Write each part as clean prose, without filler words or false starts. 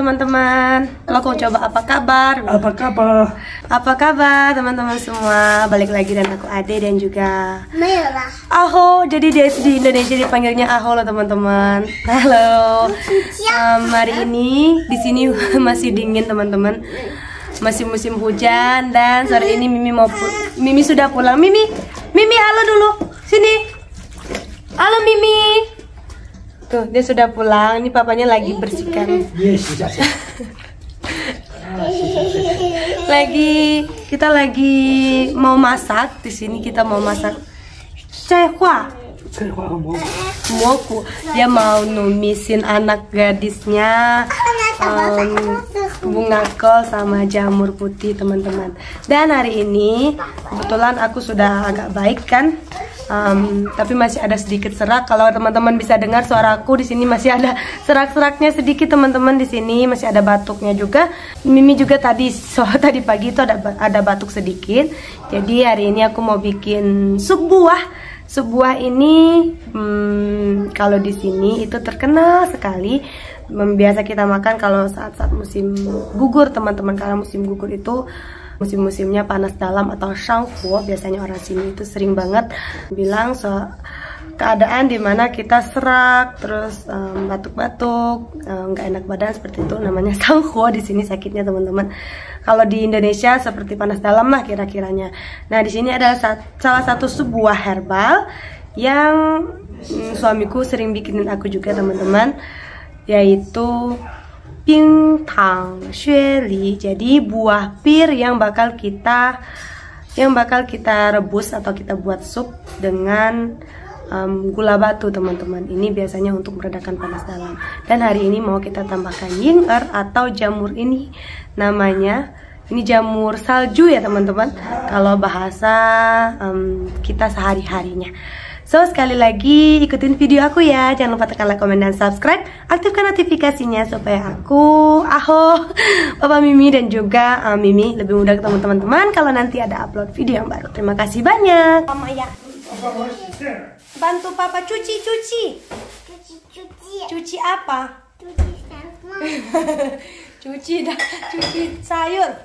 teman-teman. Lo kau coba apa kabar? Apa kabar? Apa kabar teman-teman semua? Balik lagi dan aku Ade dan juga Merah. Aho. Jadi di Indonesia dipanggilnya Aho loh teman-teman. Halo. Hari ini di sini masih dingin teman-teman. Masih musim hujan dan sore ini Mimi sudah pulang. Mimi halo dulu. Sini. Halo Mimi. Tuh, dia sudah pulang. Ini papanya lagi bersihkan. Kita lagi mau masak. Di sini kita mau masak moku. Dia mau numisin anak gadisnya bunga kol sama jamur putih teman-teman. Dan hari ini kebetulan aku sudah agak baik kan. Tapi masih ada sedikit serak. Kalau teman-teman bisa dengar suaraku di sini masih ada serak-seraknya sedikit teman-teman. Di sini masih ada batuknya juga. Mimi juga tadi pagi itu ada batuk sedikit. Jadi hari ini aku mau bikin sup buah. Sup buah ini kalau di sini itu terkenal sekali. Biasa kita makan kalau saat-saat musim gugur teman-teman. Karena musim gugur itu musim-musimnya panas dalam atau shanghuo. Biasanya orang sini itu sering banget bilang keadaan dimana kita serak, terus batuk-batuk, nggak enak badan seperti itu, namanya shanghuo. Di sini sakitnya teman-teman. Kalau di Indonesia seperti panas dalam lah kira-kiranya. Nah di sini adalah salah satu sebuah herbal yang suamiku sering bikinin aku juga teman-teman, yaitu Bintang Xueli. Jadi buah pir yang bakal kita rebus atau kita buat sup dengan gula batu teman-teman. Ini biasanya untuk meredakan panas dalam. Dan hari ini mau kita tambahkan ying'er atau jamur ini namanya. Ini jamur salju ya teman-teman. Kalau bahasa kita sehari-harinya. So, sekali lagi ikutin video aku ya. Jangan lupa tekan like, komen, dan subscribe. Aktifkan notifikasinya supaya aku, Aho, Papa Mimi dan juga Mimi lebih mudah ketemu teman-teman kalau nanti ada upload video yang baru. Terima kasih banyak. Mama ya. Bantu Papa cuci. Cuci apa? Cuci sayur.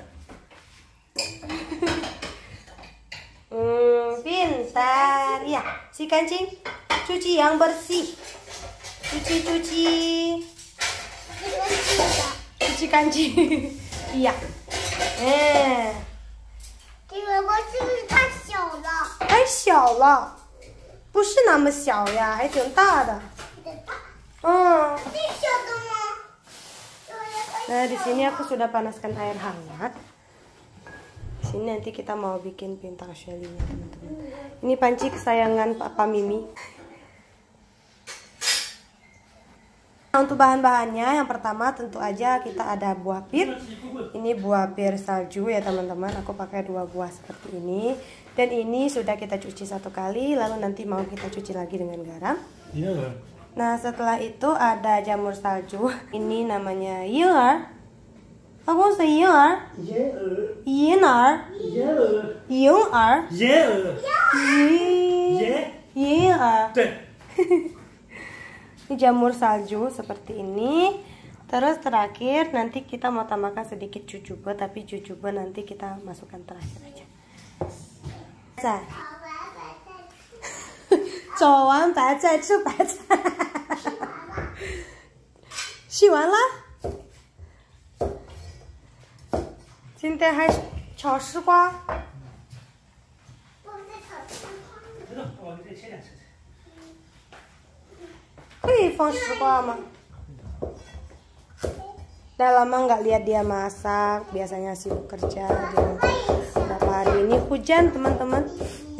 Pintar ya, si kancing cuci yang bersih, cuci kancing. Iya. 这个锅是不是太小了？太小了，不是那么小呀，还挺大的。最小的吗？ Nah di sini aku sudah panaskan air hangat. Ini nanti kita mau bikin bintang Xueli-nya teman-teman. Ini panci kesayangan Papa Mimi. Nah, untuk bahan-bahannya yang pertama tentu aja kita ada buah pir. Ini buah pir salju ya teman-teman. Aku pakai 2 buah seperti ini. Dan ini sudah kita cuci 1 kali. Lalu nanti mau kita cuci lagi dengan garam. Iya. Nah setelah itu ada jamur salju. Ini namanya ying'er. Aku say ying'er. Ying'er. Ini jamur salju seperti ini. Terus terakhir nanti kita mau tambahkan sedikit jujube, tapi jujube nanti kita masukkan terakhir aja. Baca. 走完白菜吃白菜。洗完了。今天还炒丝瓜。可以放丝瓜吗？ Udah lama nggak lihat dia masak, biasanya sibuk kerja. Beberapa hari ini hujan teman-teman,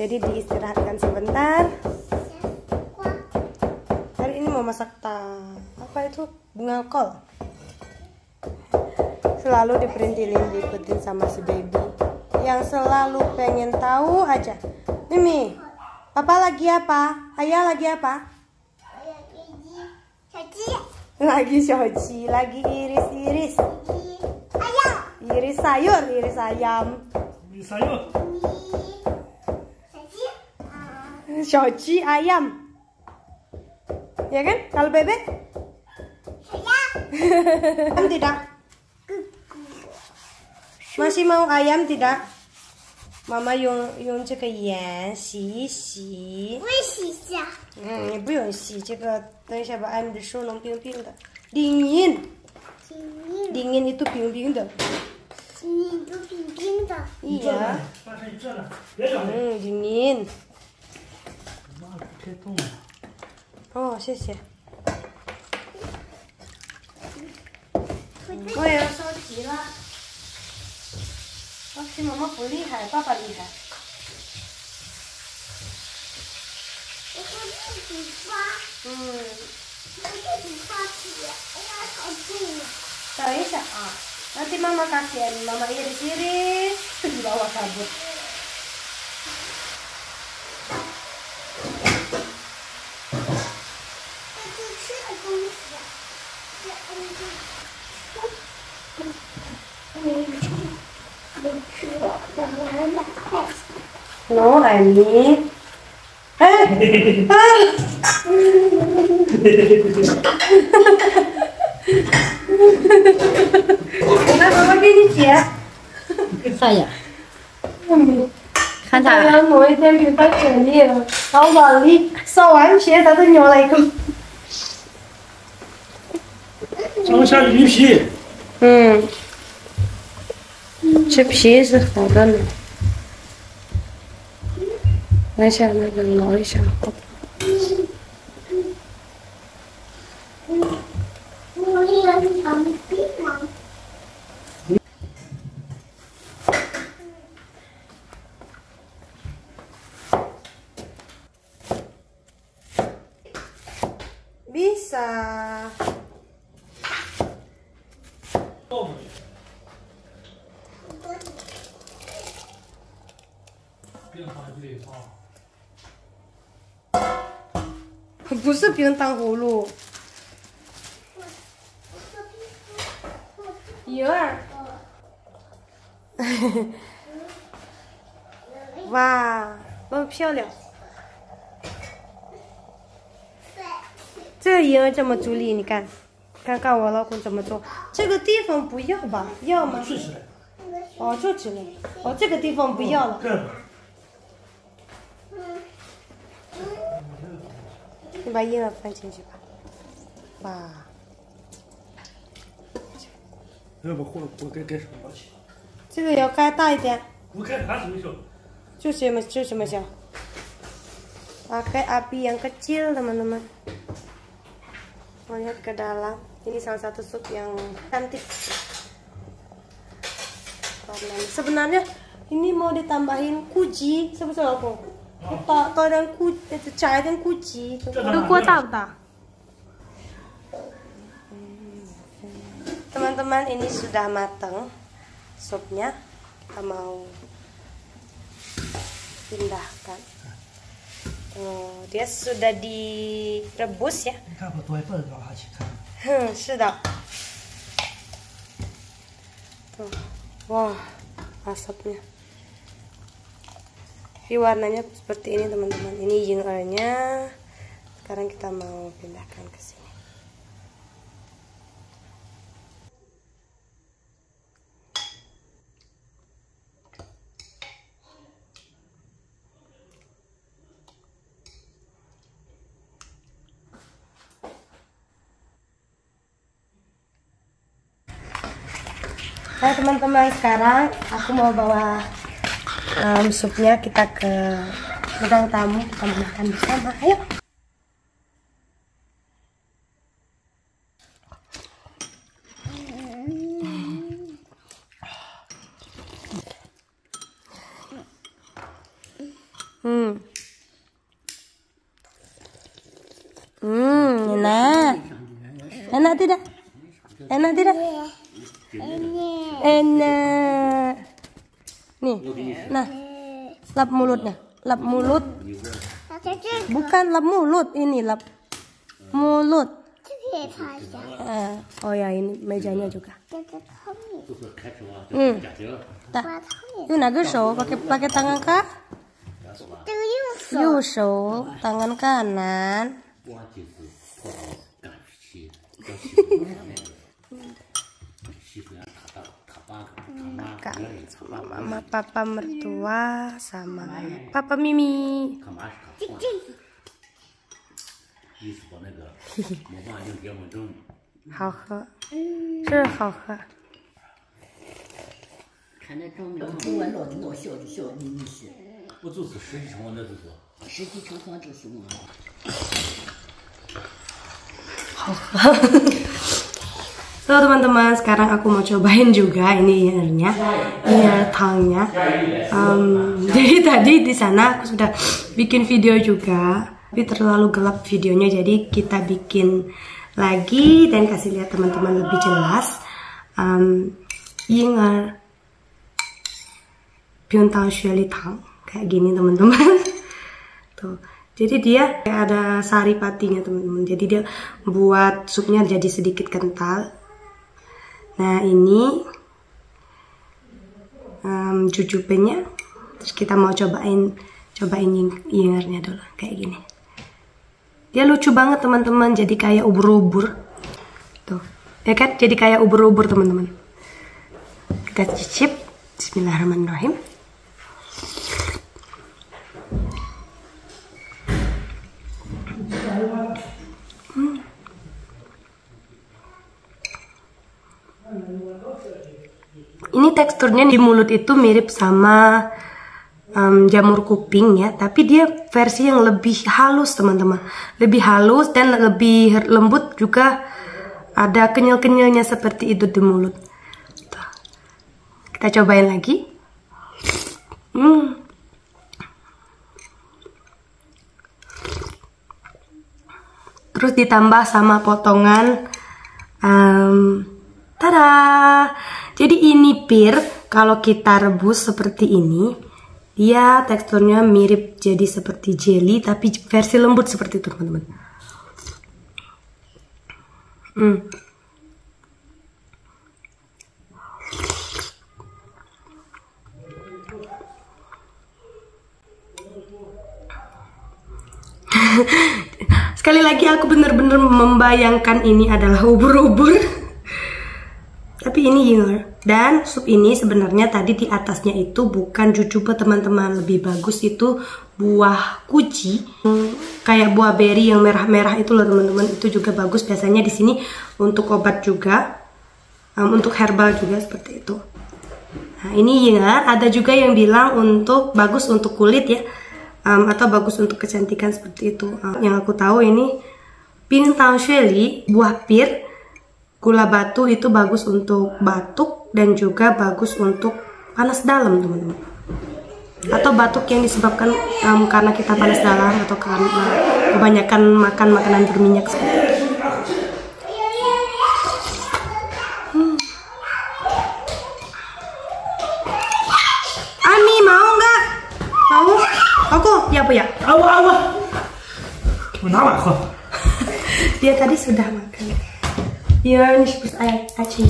jadi diistirahatkan sebentar. Hari ini mau masak apa itu, bunga kol. Selalu diperintilin, diikutin sama si baby yang selalu pengen tahu aja. Mimi, Papa lagi apa? Ayah lagi apa? Lagi shoji, lagi iris-iris. Ayam. Iris sayur, iris ayam. Sayur. Shoji ayam. Ya kan? Kalau bebek? Ayam. Kan tidak. Masih mau ayam tidak? Mama用这个盐洗一洗。我洗一下。你不用洗，这个等一下把俺们的手弄冰冰的。dingin itu 冰冰的。你都冰冰的。iya。dingin。开动了。哦，谢谢。我也要烧急了。妈妈不厉害，爸爸厉害。我说自己刷。我自己刷起，哎呀，好重啊！等一下啊，nanti mama kasih ini, mama iris-iris, dibawa kabur. No, Ani. Kenapa begini sih ya? Saya. Kan tak? Saya mau itu minta ini ya. Tahu balik, sawan sih satu nyolai ke. 装下鱼皮。吃皮是好的呢。来下那个捞一下。Bisa.不是冰糖葫芦。鱼儿。哇，那么漂亮。这个婴儿这么助力，你看，看看我老公怎么做。这个地方不要吧？要吗？哦，就起来。哦，这个地方不要了。你把婴儿放进去吧。哇。要不我该什么去？这个要盖大一点。我看它怎么小。就这么小。Pakai api yang kecil teman-teman. Mau lihat ke dalam. Ini salah satu sup yang cantik. Sebenarnya ini mau ditambahin kuji, sebetulnya aku. Tahu dan kuji, cai dan kuji. Itu kuat tak? Teman-teman, ini sudah matang supnya. Kita mau pindahkan. Dia sudah direbus ya. 是的。Tuh. Wah, asapnya. Tapi warnanya seperti ini teman-teman. Ini ying'ernya. Sekarang kita mau pindahkan ke sini. Nah teman-teman, sekarang aku mau bawa supnya kita ke ruang tamu, kita makan bersama. Ayo. Enak. Enak tidak? Enak tidak? Enak. Nih, nah, lap mulutnya, lap mulut. Bukan lap mulut, ini lap mulut. Oh ya, ini mejanya juga. Dah. Yuk, naga show, pakai tangan kah? Yuk show, tangan kanan. Kakak sama mama, papa mertua, sama papa Mimi. 好喝，是好喝。看那照明，不管老小的小的那些，我就是实际情况，那就是。实际情况就是我。好喝。So teman-teman, sekarang aku mau cobain juga ini ear tongue-nya. Jadi tadi di sana aku sudah bikin video juga, tapi terlalu gelap videonya, jadi kita bikin lagi dan kasih lihat teman-teman lebih jelas. Ear Pyeongtang Shirley Tang kayak gini teman-teman. Tuh. Jadi dia ada sari patinya teman-teman. Jadi dia buat supnya jadi sedikit kental. Nah ini jujupennya. Terus kita mau cobain yingernya dulu kayak gini. Dia lucu banget teman-teman. Jadi kayak ubur-ubur. Tuh, ya kan? Jadi kayak ubur-ubur teman-teman. Kita cicip. Bismillahirrahmanirrahim. Ini teksturnya di mulut itu mirip sama jamur kuping ya, tapi dia versi yang lebih halus teman-teman, lebih halus dan lebih lembut, juga ada kenyal-kenyalnya seperti itu di mulut. Tuh. Kita cobain lagi. Terus ditambah sama potongan tada! Jadi ini pir, kalau kita rebus seperti ini, dia teksturnya mirip jadi seperti jelly, tapi versi lembut seperti itu teman-teman. Sekali lagi aku benar-benar membayangkan ini adalah ubur-ubur. Tapi ini yinger. Dan sup ini sebenarnya tadi di atasnya itu bukan jujube teman-teman. Lebih bagus itu buah kuji. Kayak buah beri yang merah-merah itu loh teman-teman. Itu juga bagus. Biasanya di sini untuk obat juga. Untuk herbal juga seperti itu. Nah ini yinger. Ada juga yang bilang untuk bagus untuk kulit ya. Atau bagus untuk kecantikan seperti itu. Yang aku tahu ini Pyeongtang Shirley, buah pir. Gula batu itu bagus untuk batuk dan juga bagus untuk panas dalam teman-teman. Atau batuk yang disebabkan karena kita panas dalam atau karena kebanyakan makan makanan berminyak seperti itu. Ami mau nggak? Mau? Aku ya bu ya. Awal. Kenapa kok? Dia tadi sudah makan. Ja, nicht bis Eichen.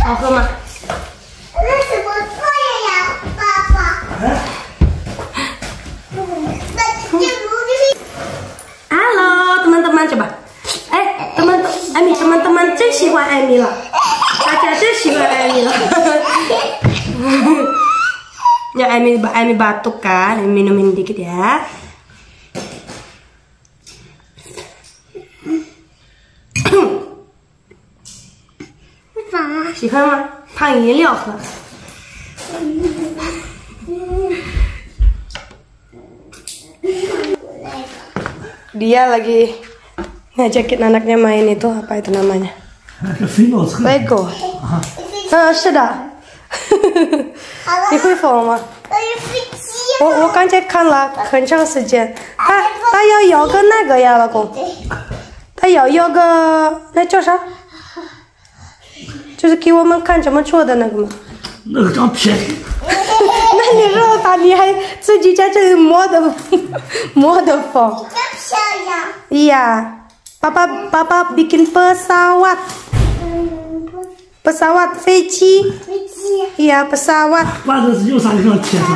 Auch immer. Halo teman-teman, coba. Teman-teman 真喜欢艾米了，大家真喜欢艾米了。Ya Emi batuk kan, minumin dikit ya.喜欢吗？烫饮料喝。Dia lagi ngajakin anaknya main itu, apa itu namanya? Lego. 是的。你会疯吗？我刚才看了很长时间，他要摇个那个呀，老公。他要个那叫啥？就是给我们看怎么做的那个吗？那个张片。那你让他，你还自己在这里摸的疯。Iya, papa bikin pesawat. Pesawat 飞机。Iya, pesawat. 把这是有啥地方贴上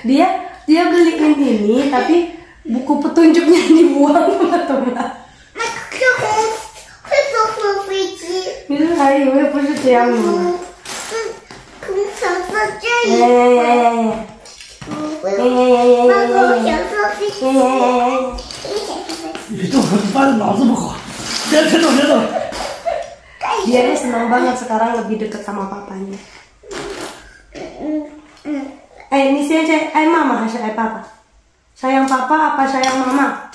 ？dia beliin ini tapi buku petunjuknya dibuang teman-teman. 那是会坐飞机。你是还以为不是这样的吗？从小坐这里。爸爸，我想坐飞机。你这爸的脑子不好，别动，别动。 Dia nih senang banget sekarang lebih dekat sama papanya. Ini sih ai mama atau ai papa? Sayang papa apa sayang mama?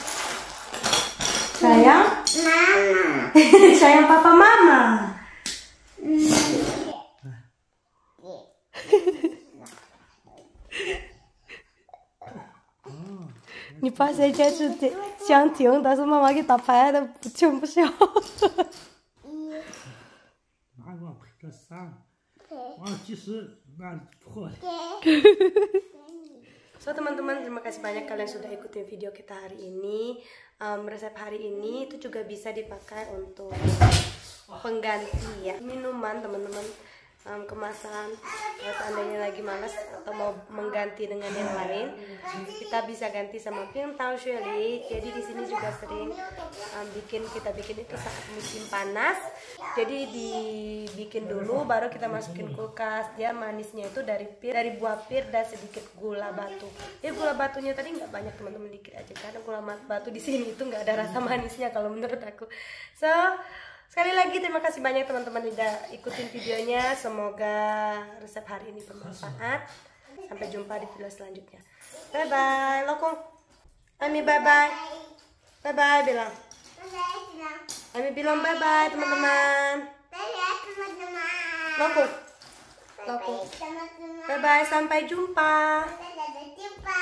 Sayang? Mama. Sayang papa mama. 你把谁家是想听，但是妈妈给他拍的不听不笑。拿我赔个3，完了计时那破了。 So teman-teman, terima kasih banyak kalian sudah ikutin video kita hari ini. Resep hari ini itu juga bisa dipakai untuk pengganti ya minuman teman-teman, kemasan. Kalau seandainya lagi malas atau mau mengganti dengan yang lain, kita bisa ganti sama pintau Shirley. Jadi di sini juga sering kita bikin itu saat musim panas. Jadi dibikin dulu, baru kita masukin kulkas. Dia manisnya itu dari buah pir dan sedikit gula batu. Ya gula batunya tadi nggak banyak teman-teman, dikit aja karena gula batu di sini itu nggak ada rasa manisnya kalau menurut aku. So sekali lagi terima kasih banyak teman-teman udah ikutin videonya. Semoga resep hari ini bermanfaat. Sampai jumpa di video selanjutnya. Bye bye, Lokong. Ami bye bye. Bye bye bilang. Ami bilang bye bye teman-teman. Lokong. Lokong. Bye bye, sampai jumpa. Sampai jumpa.